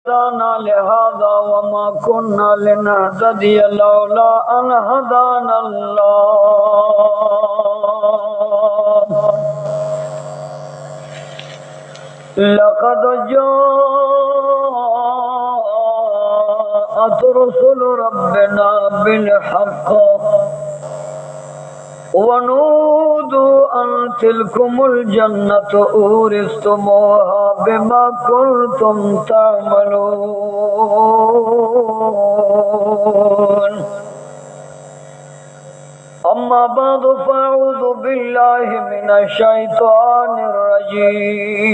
هدانا لهذا وما كنا لنهتدي لولا أن هدانا الله لقد جاءت رسل ربنا بالحق ونودوا أن تلكم الجنة أورثتموها بما كنتم تعملون أما بعد فأعوذ بالله من الشيطان الرجيم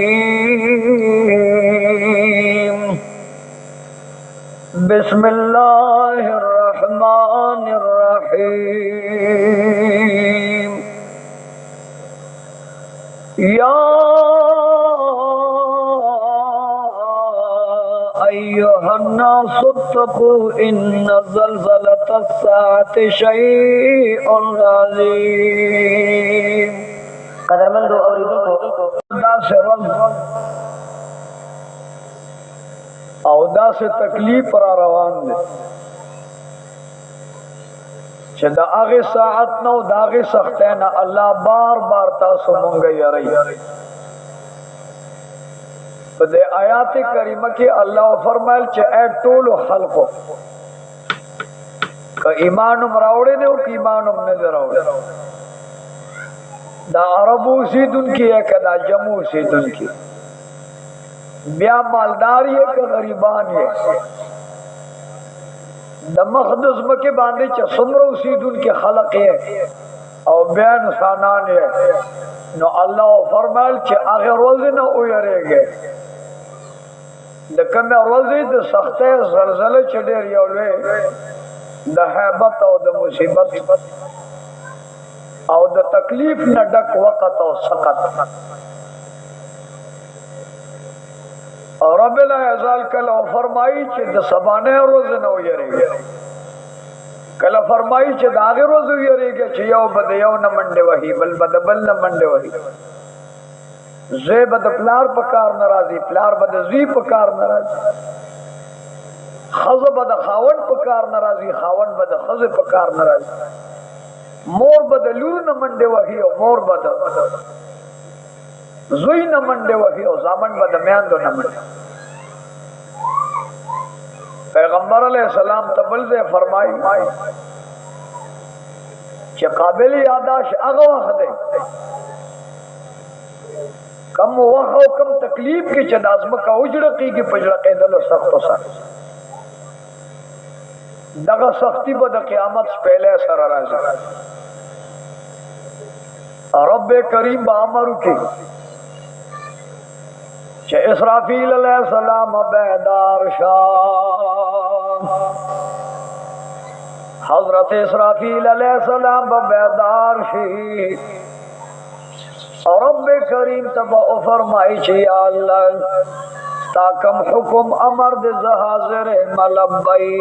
بسم الله الرحمن الرحيم يا أيها الناس اتقوا إن زلزلة الساعة شيء عظيم قدرمندو اوریدونکو دا سرول او دا سے تکلیف را روان دے چې دا هغه ساعت نو دا هغه سختینا الله بار بار تاسو مونږ یری په دې آیات کریمه کې الله فرمایل چې اے ټول خلقو که ایمان راوړې نه او که ایمان نه راوړې دا عربو سیدن کی ہے کدا جمو سیدن کی بیا مالدار یہ کہ غریبان یہ دا مخدس مکے باندے چا سمرو سیدن کی خلق ہے او بیا نسانان ہے نو اللہ فرمائل چا آخر روزی نہ اویرے گئے دا کمی روزی دا سختے زلزلے چڑیر یولوے دا حیبت او دا مصیبت او د تکلیف نه ډک وخت او سقط او رب العزال کله فرمایي چې د سبانه روز نه ویریږي کله فرمایي چې د هغه روز ویریږي چې یو بد یو نه منډه وهي بل بد بل نه منډه وهي زه بد پلار په کار ناراضي پلار بد زوی په کار ناراضي خزه بد خاون په کار ناراضي خاون بد خزه په کار ناراضي مور بدلور نه منډه وهي او مور بد زوی نه منډه وهي او زامن بد میاندو نه منډه پیغمبر علیہ السلام تبل سے فرمائی چې قابل یاداش هغه وخت دی کم وخت او کم تکلیف کې چې داسمه کا وجړه کیږي پجړه کېدل سخت او سخت دغه سختی به د قیامت پہلے سره راځي رب کریم با امر کی چې اسرافیل علیہ السلام بیدار شاه حضرت اسرافیل علیہ السلام بیدار شي رب کریم تبا فرمائی چې یا الله تاکم حکم امر د حاضر ملبئی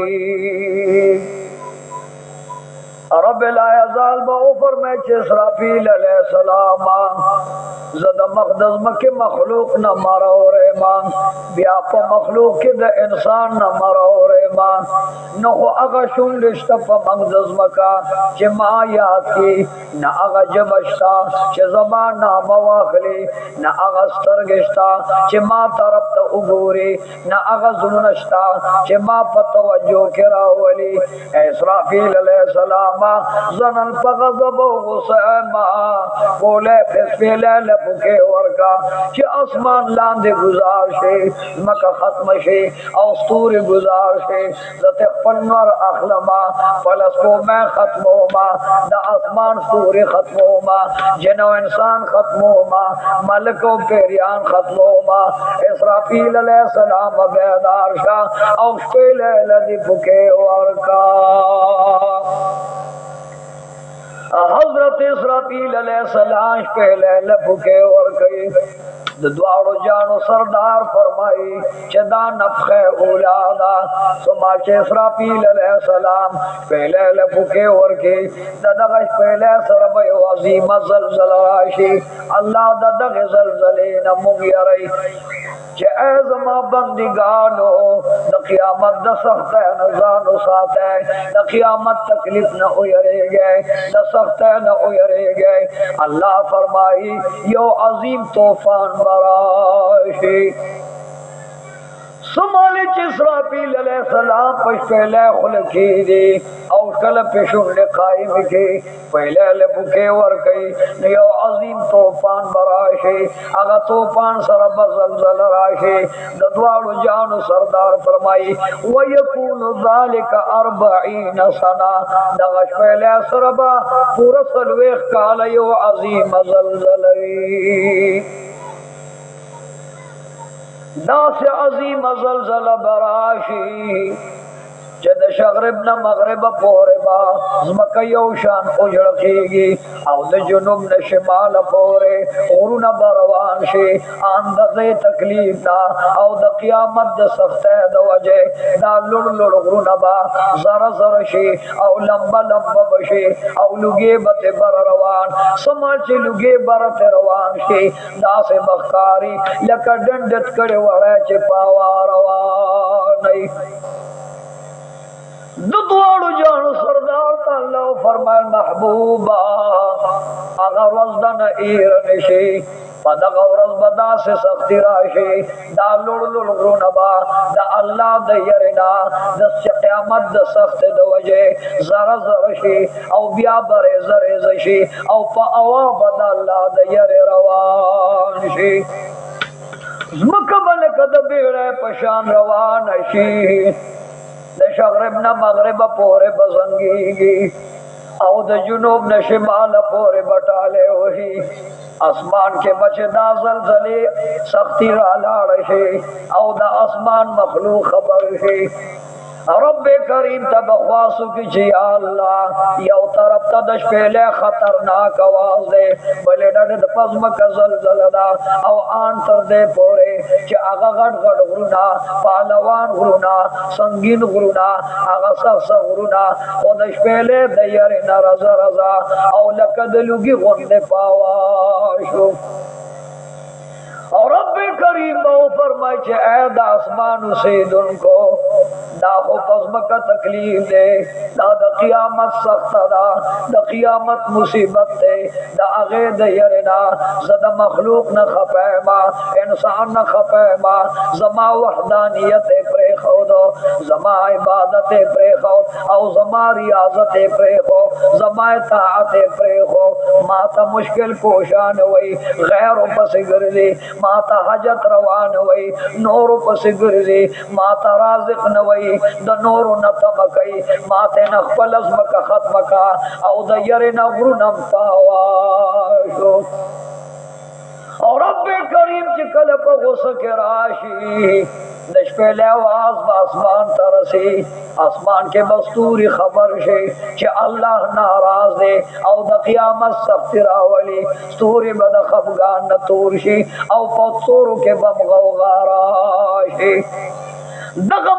رب العزال با فرمائے چې اسرافیل علیہ السلام زد مقدس مکه مخلوق نہ مارا اور ایمان بیا په مخلوق کې د انسان نہ مارا اور ایمان نو هغه شون لشت په مقدس مکه چې ما یاد کی نہ هغه جبشتا چې زمان نام واخلي نہ هغه سترګشتا چې ما طرف ته وګوري نہ هغه زونشتا چې ما په توجه کرا ولی اسرافیل علیہ السلام زنن پغضب و غصه ما بولے فسفیلے لپکے ورکا چی اسمان لاندے گزار شے مکہ ختم شے اوستور گزار شے زت پنور اخلما فلسکو میں ختم ہوما دا اسمان سوری ختم ہوما جنو انسان ختم ہوما ملک و پیریان ختم ہوما اسرافیل علیہ السلام بیدار شاہ اوستیلے لدی پکے ورکا حضرت اسرافیل علیہ السلام پہلے لپکے اور گئے د دواړو جانو سردار فرمایي چې دا نفخه اولادا سما چې اسرافیل علیہ السلام پهله لپوکه ورکه دغه پهله سره به عظیم زلزلہ راشي الله دغه زلزلې نه موږ یری چې ازما بندګانو د قیامت د سخت نزانو ساته د قیامت تکلیف نه ويریږي د سخت نه ويریږي الله فرمایي یو عظیم طوفان براشي سمالی چې اسرافیل علیہ السلام پش پہلے خلقی دی او کل پیشون لقائم کی پہلے لبکے ورکی نیو عظیم طوفان براشی اگا طوفان سرب زلزل راشی ددوارو جانو سردار فرمائی ویکون ذالک 40 سنہ دغش پہلے سرب پورا سلویخ کالیو عظیم زلزلوی ناس عظیم زلزلہ براشی جد شغرب نہ مغرب پوربا زمکہ یوشان اجڑکیگی او د جنوب نہ شمال پورے اورون بروان شی اندازے تکلیف نا او د قیامت د سخت د وجه دا لړ لړ غرون با زرا زرا شی او لمبا لمبا بشی او لوگے بت بر روان سمال چ لوگے برت روان شی دا سے بخاری لک ڈنڈت کڑے وڑا چ پاوا روان نہیں دوڑو جانو سردار تعالی فرمائل محبوبا اگر وزدن ایرنشی پدغ ورز بدا سے سختی راشی دا لڑ لڑ غرونبا دا اللہ دا یرنا دا قیامت دا سخت دا وجہ زر زر شی او بیا برے زر زشی او پا اوا بدا اللہ دا یر روان شی زمکبل کد بیڑے پشان روان شی د شغرب نہ مغرب پورے بزنگیگی او د جنوب نہ شمال پورے بٹالے وہی اسمان کے بچے دا زلزلے سختی را لاڑشے او دا اسمان مخلوق خبر شے رب کریم تبخواسو کی چی اللہ یو طرف تدش پہلے خطرناک آواز دے بلے ڈڑ پزمک زلزل دا او آن تر دے پورے چی آغا غٹ غٹ غرونا پالوان غرونا سنگین غرونا آغا سخص غرونا خودش پہلے دیر نرز رزا او لکدلوگی غند پاواشو اور رب کریم وہ فرمائے چھے اے دا اسمان سیدن کو دا خوفز مکہ تکلیف دے دا قیامت سخت دا قیامت مصیبت دے دا اغید یرنا زد مخلوق نہ خفیما انسان نہ خفیما زما وحدانیت پرے خودو زما عبادت پرے خود او زما ریاضت پرے خود زما اطاعت پرے خود ماتا مشکل کوشان ہوئی غیر پس گردی ماتا حجت روان ہوئی نور پس گردی ماتا رازق نوئی د نور نتمکئی ماتے نخپل ازمکا ختمکا او د یرنا غرنم پاواشو اور رب کریم چی کل پا غصہ کے راشی دش پہلے آواز با آسمان ترسی آسمان کے بستوری خبر شے چی اللہ ناراض دے او دا قیامت سختی راولی ستوری بدا خفگان نتور شی او پتورو کے بمغوغا راشی دغه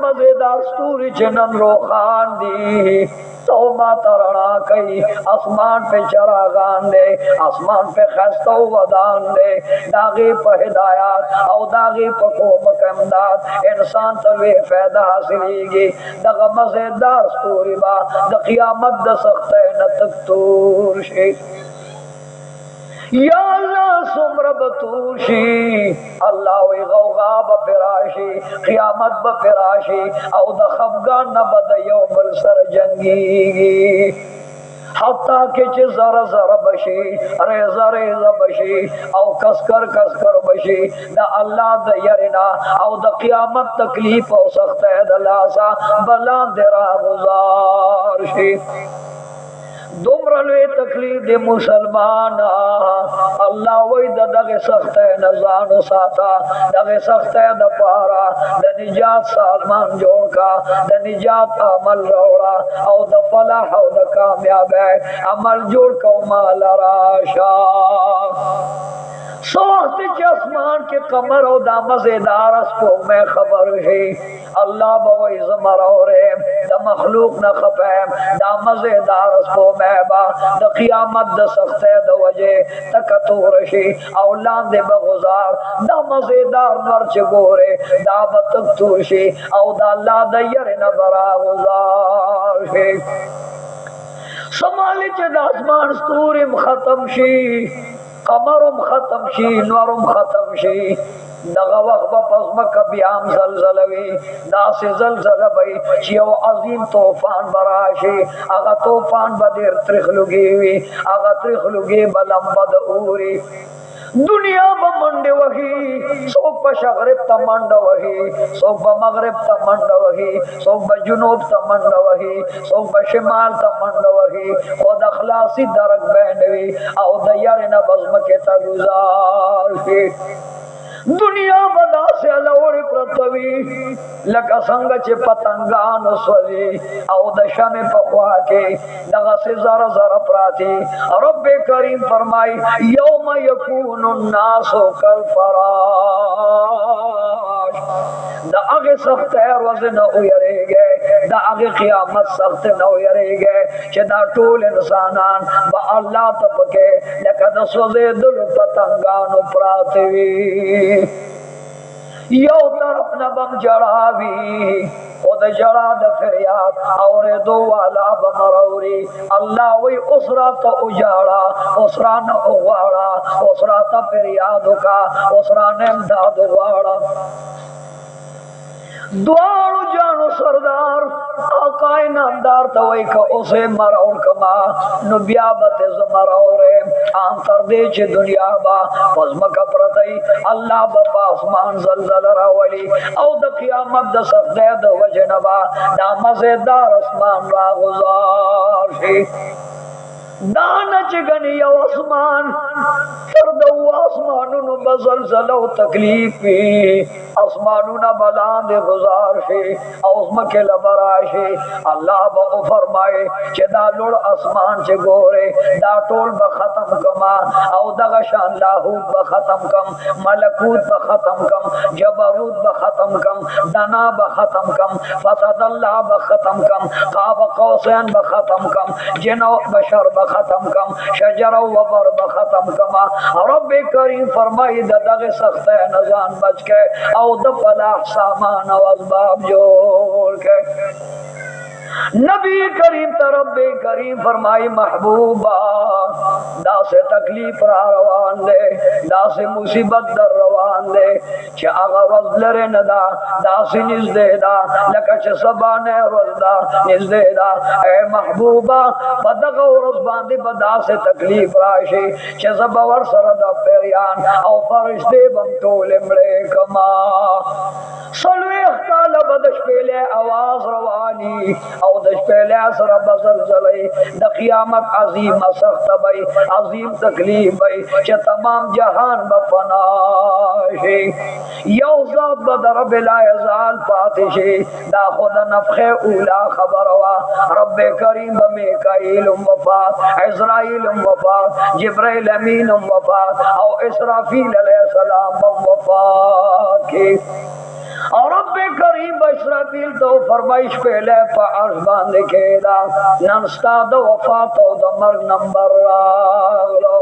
مزیدار ستوری چنن روخان دی تو ما ترنا کئی آسمان پہ چراغان دے آسمان پہ خستو ودان دے داغی پہ ہدایات او داغی پہ کومک امداد انسان تلوی فیدہ حاصلی گی دغه مزیدار ستوری با دا قیامت دا سخت نتک تور شی یا اللہ سمر بتوشی اللہ وی غوغا بفراشی قیامت بفراشی او دا خفگان نبد یوم السر جنگیگی حتیٰ کہ چھ زر زر بشی ریزہ ریزہ بشی او کسکر بشی دا اللہ دا یرنا او دا قیامت تکلیف او سخت دلاسا بلان درہ گزار شی دمرلوی تکلیف دی مسلمان اللہ وی دا دغی سخت نزان ساتا دغی سخت دا پارا دا نجات سالمان جوڑ کا دا نجات عمل روڑا او دا فلاح او دا کامیاب ہے عمل جوڑ کا مال راشا सो वक्त के आसमान के कमर और दा मजेदार असपो में खबर है अल्लाह बवई जमरा रे द मखलूक न खपैम दा मजेदार असपो में बा द क़यामत द सख्ते द वजे तकतूर शे औलाद दे बगुजार दा मजेदार मर्च गोरे दा बतकतूर शे औ दा अल्लाह द यर न बरा गुजार शे समाली च आसमान स्तूरम खत्म शी कमरम खत्म शी नवरम खत्म शी दगा वक्त पस्म कबियाम जलजलवी दासे जलजल बई चियो अजीम तूफान बराशे आगा तूफान बदेर त्रिखलुगी वी आगा त्रिखलुगी बलम बदऊरी दुनिया बमंडे वही सोक बशगरिब तमंड वही सोक बमगरिब तमंड वही सोक बजुनूब तमंड वही सोक बशिमाल तमंड वही खुद अखलासी दरक बैंडवी औ दयर न बज़्म के तगुजार के दुनिया बदा से अलवड़ी प्रतवी लका संग चे पतंगान स्वली औ दशा में पखवा के दगा से जरा जरा प्राती रब करीम फरमाई यौम यकूनु नासो कल फराश दा आगे सख्त है रोज न उयरेगे दा आगे क़यामत सख्त न उयरेगे che da टोल इंसानान बा अल्लाह तबके लका द सोजे दुल पतंगान प्राती यो तरफ न बम जड़ावी खुद जड़ा द फरियाद और दो वाला बमरौरी अल्लाह वही उसरा तो उजाड़ा उसरा न उवाड़ा उसरा तो फरियाद का उसरा ने इमदाद उवाड़ा द्वारू जानो सरदार आकाए नामदार तवई का उसे मरौर कमा नुबियाबत मरौरे आंतर दे च दुनिया बा पज़म का प्रतई अल्लाह बपा आसमान जलजल रावली औ द क़यामत द सख्ते द वजनबा दा मजेदार आसमान रा गुजार शे दानच गनी आसमान फरदो आसमानु न बजलजल तकलीफ आसमानु न बलांद गुजार शे औसम के लबराशे अल्लाह बो फरमाए चदा लोड़ आसमान से गोरे दा टोल ब खत्म कमा औ दगा शान लाहूत ब खत्म कम मलकूत ब खत्म कम जबरूत ब खत्म कम दना ब खत्म कम फतदल्लाह ब खत्म कम काब कौसैन ब खत्म कम जिनो बशर ब खत्म कम शजर व बर ब खत्म कमा रब करीम फरमाई दगे सख्त नजान बच के औ द फलाह सामान व असबाब जोड़ के नबी करीम तरब करीम फरमाई महबूबा दा से तकलीफ रा रवान दे दा से मुसीबत दर रवान दे च आगा रजलरे नदा दा से निज दे दा लकच सबाने रजदा निज दे दा ए महबूबा बदग रज बांदे बदा से तकलीफ राशे च सबवर सरदा पेरियान औ फरिश्ते बम तोले मड़े कमा सलवे काल बदश पहले आवाज रवानी औ दश पहले असर बसर जलई द क़यामत अजीम सख्त बई अजीम तकलीफ बई च तमाम जहान बफना शे यौ ज़ात बदर बिला यज़ाल फातिशे दा खुद नफखे ऊला खबरवा रब करीम बमीकाईल वफात इज़राइल वफात जिब्राइल अमीन वफात औ इसराफील अलैहिस्सलाम वफात के और रब करीम बशरफील तो फरमाइश पहले पार्श बांध के दा नस्ता दो वफात द मर्ग नंबर लो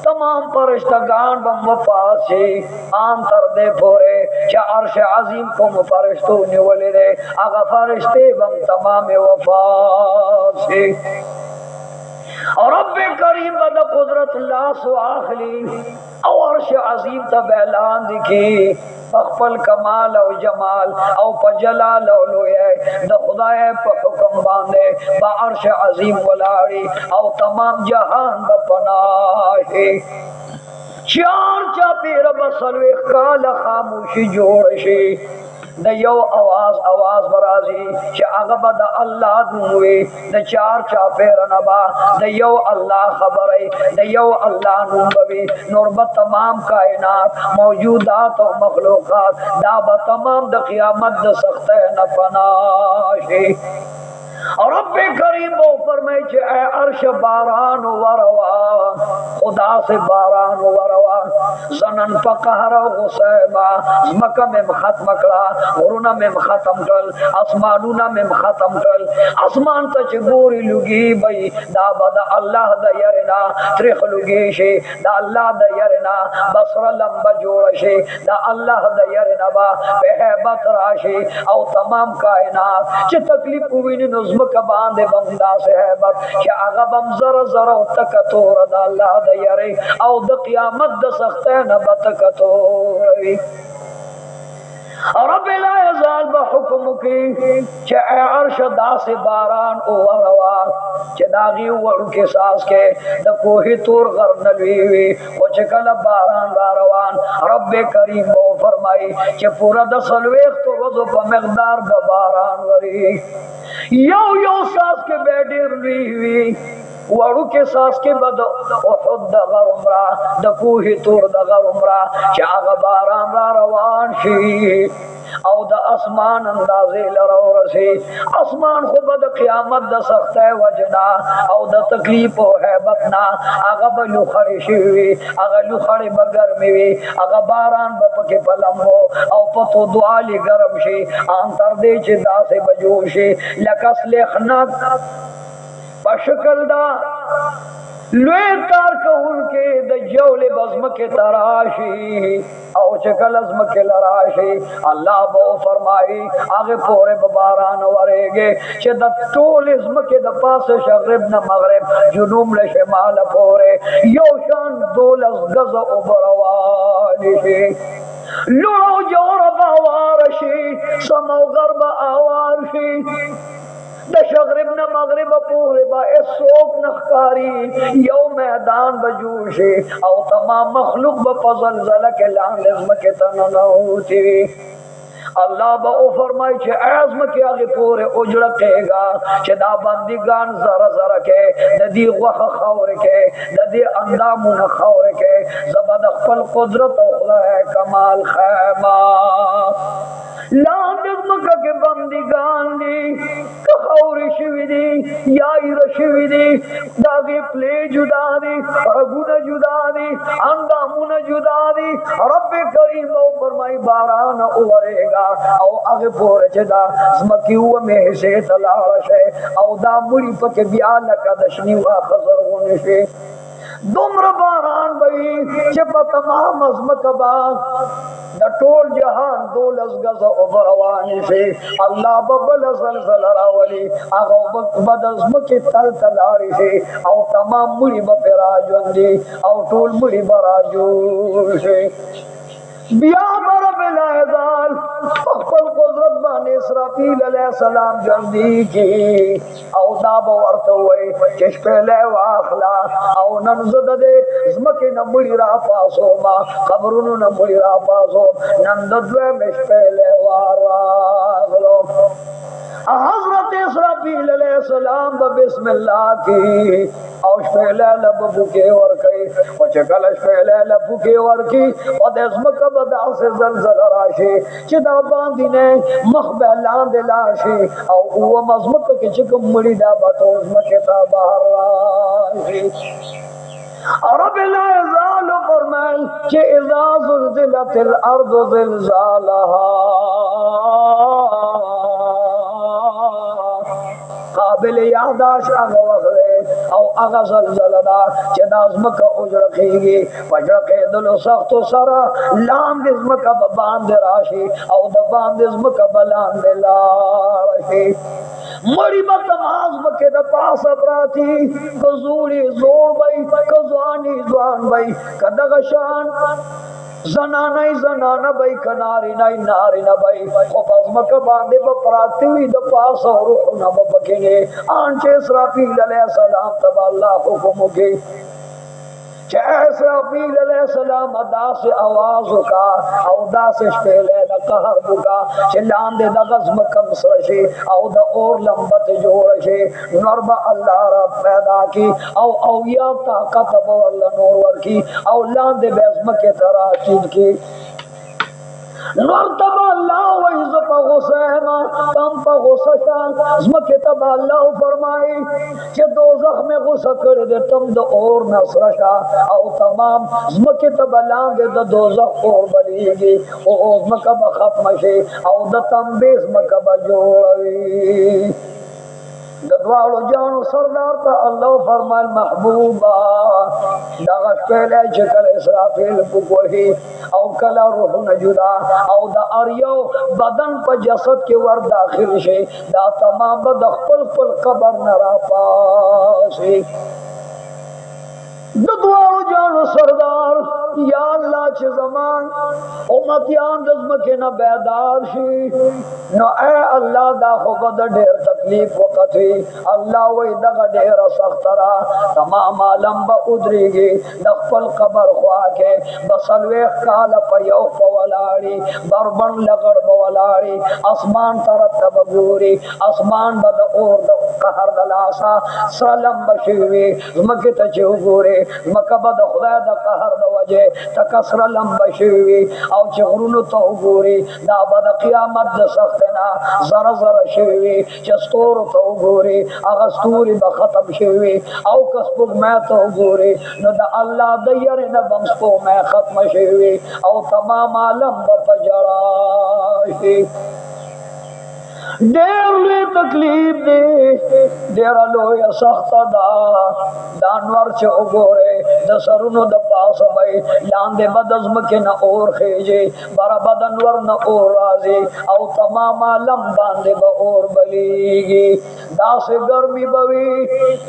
तमाम फरिश्तगान बम वफात से आम तर दे फोरे चा अर्श अजीम को फरिश्तों ने वले दे आगा फरिश्ते बम तमाम वफात से और रब करीम बद कुदरत ला सुआखली और अर्श अजीम तब ऐलान दिखी बखपल कमाल और जमाल और पजलाल और लोए द खुदाए पर हुक्म बांधे बा अर्श अजीम वलाड़ी और तमाम जहान बपनाहे चार चापेर बसलवे काल खामोशी जोड़ शे द यो आवाज बराजी च अगबद अल्लाह दुए द चार चापेर नबा द यो अल्लाह खबरे द यो अल्लाह नुबवी नूर तमाम कायनात मौजूदात और मखलूकात दा तमाम द क़यामत द सख्त न फनाशे और रब करीम वो फरमाए कि ऐ अर्श बारान वरवा, खुदा से बारान वरवा, ज़नन फक़हर गुसैबा, मक्का में खत्म करा, वरुना में खत्म कर, आसमानुना में खत्म कर, आसमान तक गोरी लुगी बई, दा बदा अल्लाह दयरना, त्रिख लुगी शे, दा अल्लाह दयरना, बसरा लंबा जोड़ शे, दा अल्लाह दयरना बा, बेहबत राशे, औ तमाम कायनात, चे तकलीफ हुई नज़्म का बांधे बंदा से हैबत, क्या आगा बम जरा जरा तक तोर दा अल्लाह दयरे, औ द क़यामत द सख्ते न बतक तोरी। रब ला यज़ाल बहुक्म की चे अर्श दा से बारान ओ वरवा, चे दागी वड़ के सास के द कोही तोर गर नलवीवी, ओ चे कल बारान रारवान, रब करीम वो फरमाई चे पूरा द सलवेख तो रोज़ो प मकदार बारान वरी, यो यो सास के बेटी रवीवी, वड़ू के सास के बद उहुद दगर उमरा, द कोही तोर दगर उमरा, चाग बारान रारवान शी, औ द आसमान अंदाजे लरो रसी, आसमान को बद क़यामत द सख्ते वजना, औ द तकलीफ है बतना, आगा बलू खड़ी शिवी, आगा लू खड़ी बगर मिवी, आगा बारान बपके पलम्बो, औ पतो दुआली गरम शी, आंतर दे चिदा से बजूशी, लकस लेखनक पशकल दा लुए तार का उनके द जौले बज़्म के तराशी, औ चकल अज़्म के लराशी, अल्लाह बो फरमाई आगे पोरे बारान वरेगे, चे द टोल इज़्म के द पास शगरिब न मगरिब, जुनूम ले शिमाल पोरे, योशान दोलस गज़ उबरवानिशी, लुड़ो जोर बावारशी, समो गर्ब आवारशी, दशगरिब न मगरिब पूरे बा सोक नखकारी, यो मैदान बजूशे, औ तमाम मखलूक बफजल जल के लांदज़म के तननौती, अल्लाह बा फरमाई छे आज़म के आगे पूरे उजड़केगा, छे दा बंदीगान जरा जरा के, नदी वह खौर के, नदी अंदामुन खौर के, जबद खल कुदरत खुदा है कमाल खैमा, लांदज़म के बंदीगान दी, खौरी शिविदी, याई रशिविदी, दागे प्ले जुदा दी, रगुन जुदा दी, अंदामुन जुदा दी, रब करीम वो फरमाई बारान उवरेगा, औ आगे पोरे चदा स्मकी हुआ में से तलाश है, औ दा मुड़ी पके बियाल का दशनी हुआ खसर होने से, दुम्र बारान बई चप तमाम अज़्म कबा, द टोल जहान दोलस गज़ उबरवानी से, अल्लाह बबल ज़लज़ल रावली, आगा बदज़्म के तल तलारी से, औ तमाम मुड़ी बपराजुंदी, औ टोल मुड़ी बराजू से, बिया बरब लायदाल अखपल कुदरत बाने इसराफील अलैहिस्सलाम जल्दी की, औ दाब वर्तवे चश पहले वाखला, औ नंजद दे ज़मके नमुड़ी रा पासो मा, कब्रुनु नमुड़ी रा पासो, नंदद्वे मिश पहले वारवागलो, हज़रत इसराफील अलैहिस्सलाम बिस्मिल्लाह की, औश पहले लब बुके और कई, और चकलश पहले लब बुके और की, और देज़मक बदा से ज़लज़ल राशे, चिदा बांधी ने मखबलान दिलाशे, और वो मज़मक के चिकम मुड़ी दा बतोज़ मकेता बाहर रब ला यज़ाल फरमाए कि इज़ा ज़ुल्ज़िलतिल अर्ज़ु ज़िलज़ालहा, काबिल यादाश आगा वगले, औ आगा ज़लज़लदा चदा ज़मक उजड़खेगी, वजड़खे दिलो सख्तो सरा, लाम ज़मक बांध राशि, औ द बांध ज़मक बलांद लाशि, मड़ी बतमाज मके द पास अपराधी, कजूरी जोड़ बई, कजवानी जवान बई, कदगशान जनानाई जनाना बई, कनारी नाई नारी ना बई, खुफज़मक बांधे बपराती हुई द पास और रूह न बबकेंगे, आंचे इसराफील अलैहिस्सलाम तब अल्लाह हुक्म के, इसराफील अलैहिस्सलाम अदा से आवाज़ का, औदा से पहले न कहर बुका, चिल्लान दे द गज़म कम सरशे, औदा और लंबत जोड़ शे, नरबा अल्लाह रब पैदा की, औ औया ताकत अल्लाह नूर वर की, औ लान दे बेज़म के तरह चीज की, नरतबा अल्लाह वइज़्ज़त हुसैन تم په غصه شا زمکه ته الله فرمایي چې دوزخ میں غصه کړ دې تم د اور نصر شا او تمام زمکه ته بلاندې د دوزخ اور بلیږي او زمکه به ختم شي او د تنبیه زمکه به جوړوي د دوالو جانو سردار ته الله فرمایل محبوبا دا غشپله چې کله اسرافیل پوکوهي او کله روح جدا او د اریو بدن په جسد کې ور داخل شي دا تمام د خپل خپل قبر نه را پاسي د دوالو جانو سردار یا الله چې زمان امتیان د زمکه نه بیدار شي نو اے الله دا خو به ډېر تکلیف وخت وي الله وې دا ډېر سخت را تمام عالم به ودرېږي د خپل قبر خوا کې بسلويخ کال په یو په ولاړي بربن لګړ په ولاړي اسمان طرف ته وګوري اسمان به د اور د قهر د لاسا سلام بشوي زمکه ته چې وګوري مکه به د خدای د قهر د وجه تکسر لمبه شوي او چې غرونو ته وګوري دا به د قیامت د سخت نه زره زره شوي چې ستورو ته وګوري هغه ستوري به ختم شوي او که سپوږمۍ ته وګوري نو د الله د یارې نه به سپوږمۍ ختمه شوي او تمام عالم به په ژړا شي ډېر لوی تکلیف دی ډېره لویه سخته ده دا انور چې وګورې د سرونو د پاسه به لاندې به د ځمکې نه اور خیږي بره به د انور نه اور راځي او تمام عالم باندې به اور بلیږي داسې ګرمي به وي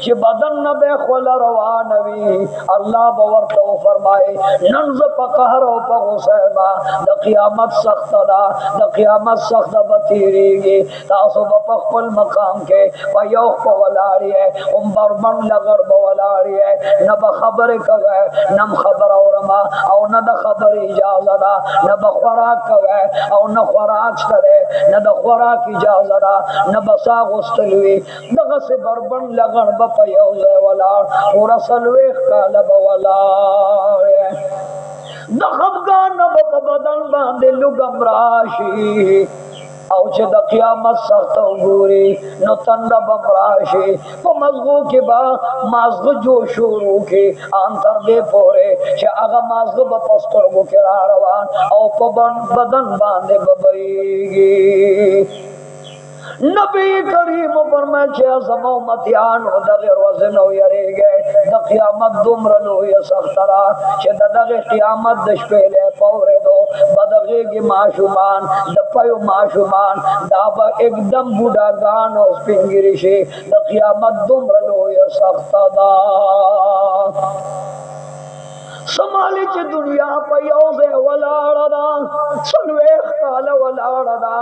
چې بدن نه به خوله روانه وي الله به ورته وفرمایي نن زه په قهر او په غصه یم د قیامت سخته ده د قیامت سخته به تېرېږي تاسو په خپل مقام کې په یو په ولاړی هم بربن لګړ په ولاړی نه به خبره کوي نه خبر اورما او نه د خبر اجازه ده نه به خوراک کوي او نه خوراک شته نه د خوراک اجازه ده نه به ساغ واستلوي دغه سه بربن لګړ په یو ځای ولاړ ورسلوي کاله په ولاړ د خفګان نه په بدن باندې لګم راشي او چې د قیامت سخت وګوري نو تند بم راشي په مزغو کې با مازغ جو شروع کې ان تر دې پوره چې هغه مازغ په پسترګو کې را روان او په بدن باندې ببيږي نبی کریم فرمائے چې زمو متیان او دغه روزه نو یریږي د قیامت دومره لوی سخت را چې دغه قیامت د شپې له پوره دو بدغه کې معشومان د پيو معشومان دا به एकदम بوډاګان او سپینګری شي د قیامت دومره لوی سخت دا سمالی چې دنیا په یو ځای ولاړه ده څلوېښت کاله ولاړه ده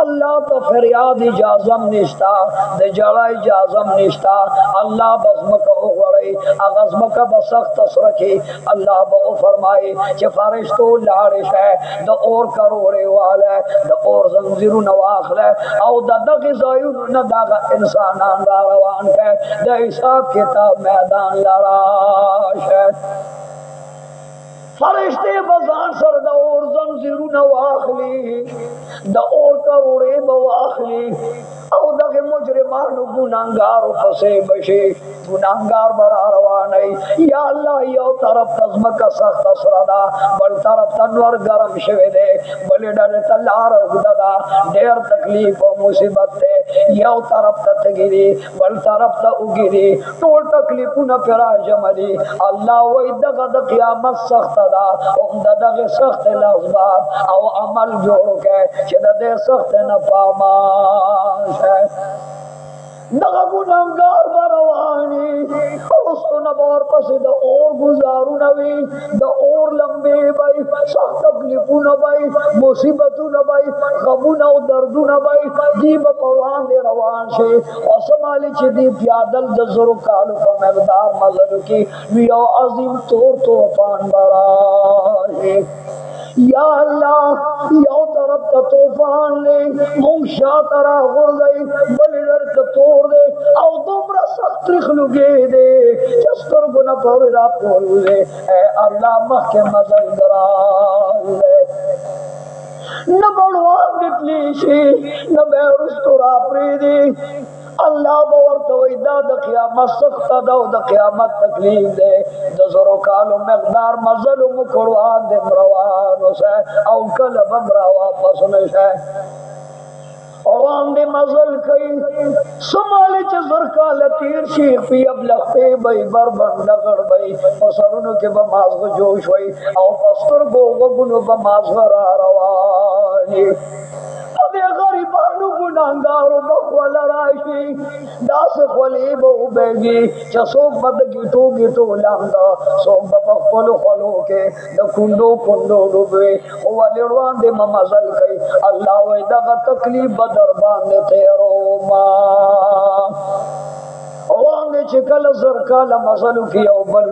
الله ته فریاد اجازه نشته د ژړا اجازه نشته الله به ځمکه وغوړوي هغه ځمکه به سخته سره کړي الله به وفرمایي چې فرشتو لاړې شه د اور کروړې واله د اور زنځیرونه واخله او د دغې ځایونو نه دغه انسانان را روان کړه د حساب کتاب میدان لاراشه فرشتے بزان سر دا اور زنزیرون واخلی دا اور کروڑے بواخلی او دغه مجرمانو ګناهګارو پسې بشي ګناهګار برا رواني یا الله یو طرف تزمکه سخت سره دا بل طرف تنور گرم شوه دے بل ډېر تلار وګدا ډېر تکلیف او مصیبت ده یو طرف ته تګری بل طرف ته وګری ټول تکلیفونه پر جمعي الله وې دغه د قیامت سخت دا او دغه سخت لاسباب او عمل جوړ کې چې د دې سخت نه پامان دغه ګناهګار برواني اوسونه بور پسې د اور گزارونه وي د اور لمبه وي سخت تکلیفونه وي مصیبتونه وي غمونه او دردونه وي دی په وړاندې روان شي او سمالي چې دی پیادل د زرو کالو په مقدار مزر کې یو عظیم طوفان براشي یا اللہ یو طرف تا طوفان لے مونشا ترا غرزائی بلیر تا توڑ دے او دومرا سخت رخلو گے دے چستر گنا پوری را پولو دے اے اللہ مخ کے مزل دراز دے न बड़वान निकली शी न बेरुस्तुरा प्रीदी अल्लाह बवर्तवैदा द क़यामत सख्त द क़यामत तकलीफ दे दजरो कालो मकदार मजल मुकरवान दे मरवान से औ कल बमरा वापस नशे औवान दे मजल कई समाले च जरका लतीर शेख पी अब लखते बई बरबन लगड़ बई पसरुन के बमाज को जोश वई औ पस्तर गो गुनु बमाज हरा रवानी गरीबानु गुनाहगारो बखवल राशि दास खली बो बेगी चसोक बद गिटो गिटो लांदा सोक बपखल खलो के द कुंडो कुंडो डुबे ओ वलेड़वान दे ममजल कई अल्लाह वे दगा तकलीफ बदर बांधे तेरो मां वांगे चिकल सरकाल मसलू की बल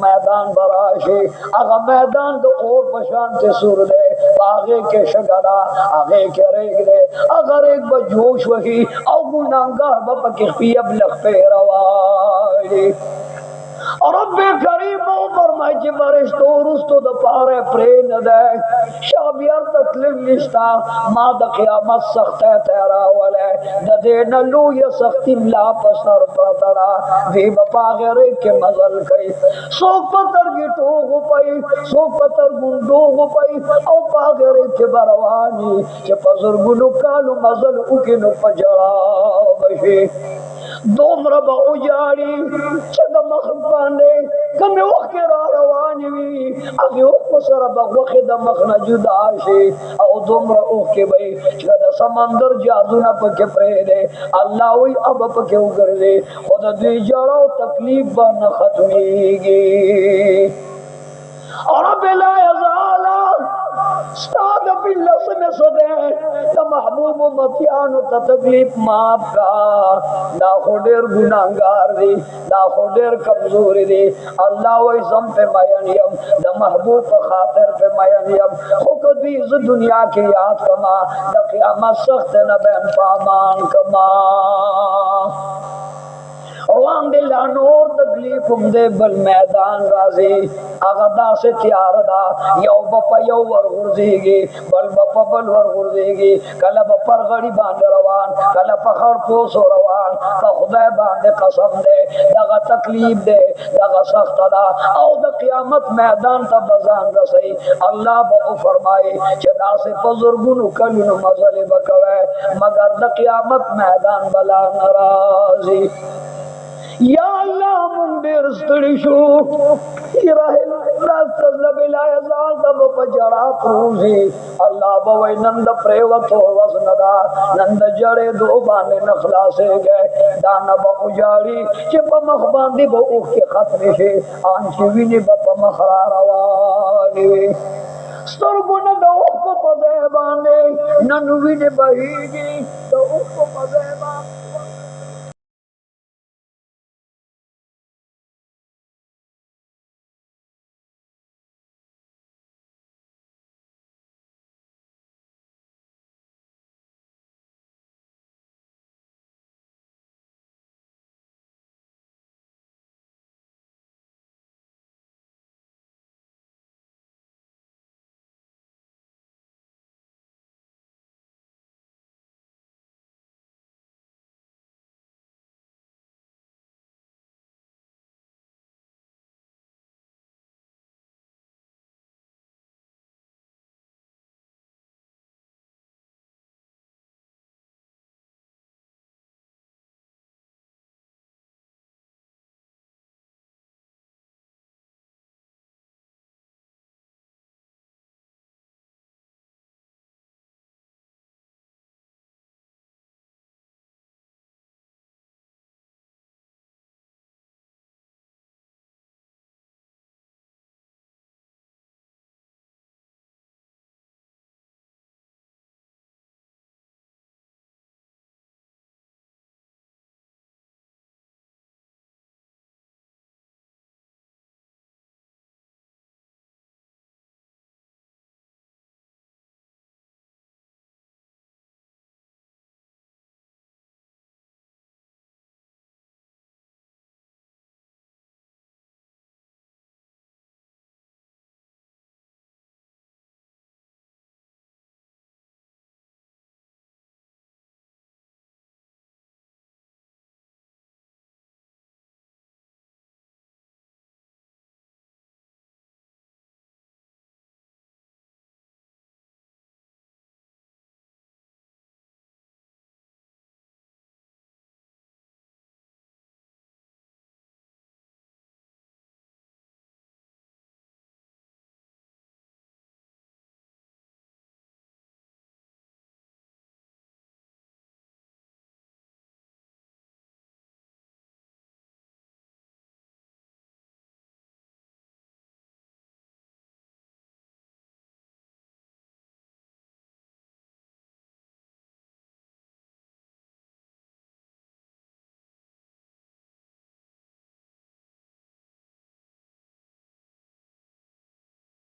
मैदान बराशे अगर मैदान तो और पशान से सुर दे आगे के शगदा आगे के रेग दे अगर एक बजोश वही औ गुनाहगार बाप के पियब लखते रवाई और रब्बे करीम फरमाए कि बरिश्तो रुस्तो द पारे प्रेन दे शाबियर तकलीफ लिस्ता मा द क़यामत सख्त है तेरा वाले द दे नलू ये सख्ती ला पसर पतरा वी बपा गरे के मजल कई सोक पतर की टोग पई सोक पतर गुंडो पई औ पा गरे के बरवानी के पसर गुनु कालू मजल उकिनु पजरा बशे दोमरा बा उजाड़ी चद मखबाने कमे वखे रवानी वी अगे वखो सर बा वखे द मखना जुदा शे औ दोमरा ओके भाई चद समंदर जादू ना पके प्रेरे अल्लाह वही अब पके उगर दे खुद दी जड़ो तकलीफ बा न खत्मीगी और बिला यजाला स्ताद बिल्लस में सदे त महबूब मतियान त तकलीफ माफ का ना खोडेर गुनाहगार दी ना खोडेर कमजोर दी अल्लाह वही सम पे मयनियम द महबूब पे खातिर पे मयनियम खुद दी इस दुनिया की याद कमा द क़यामत सख्त न बैन पामान कमा वांग दे लानोर तकलीफ दे बल मैदान राजी अगदा से तैयार दा यौ बपा यौ वर गुर्जीगी बल बपा बल वर गुर्जीगी कल बपर गड़ी बांध रवान कल पखड़ पोस रवान का खुदा बांध कसम दे दगा तकलीफ दे दगा सख्त दा औ द क़यामत मैदान ता बजान रसई अल्लाह बो फरमाए चदा से बुजुर्गुन कलुन मजले बकवे मगर द क़यामत मैदान बला नाराजी या अल्लाह मुंदेर स्तड़िशु इराहिल रास्तल बिलाय जाल तब पजड़ा प्रूजी अल्लाह बवै नंद प्रेवतो वसनदा नंद जड़े दो बाने नखला से गए दाना बउजाड़ी के पमख बांधी बो के खतरे से आंची विनी बप मखरा रवानी स्तरगु न दो को पदे बाने ननुवी ने बहीगी तो को पदे बा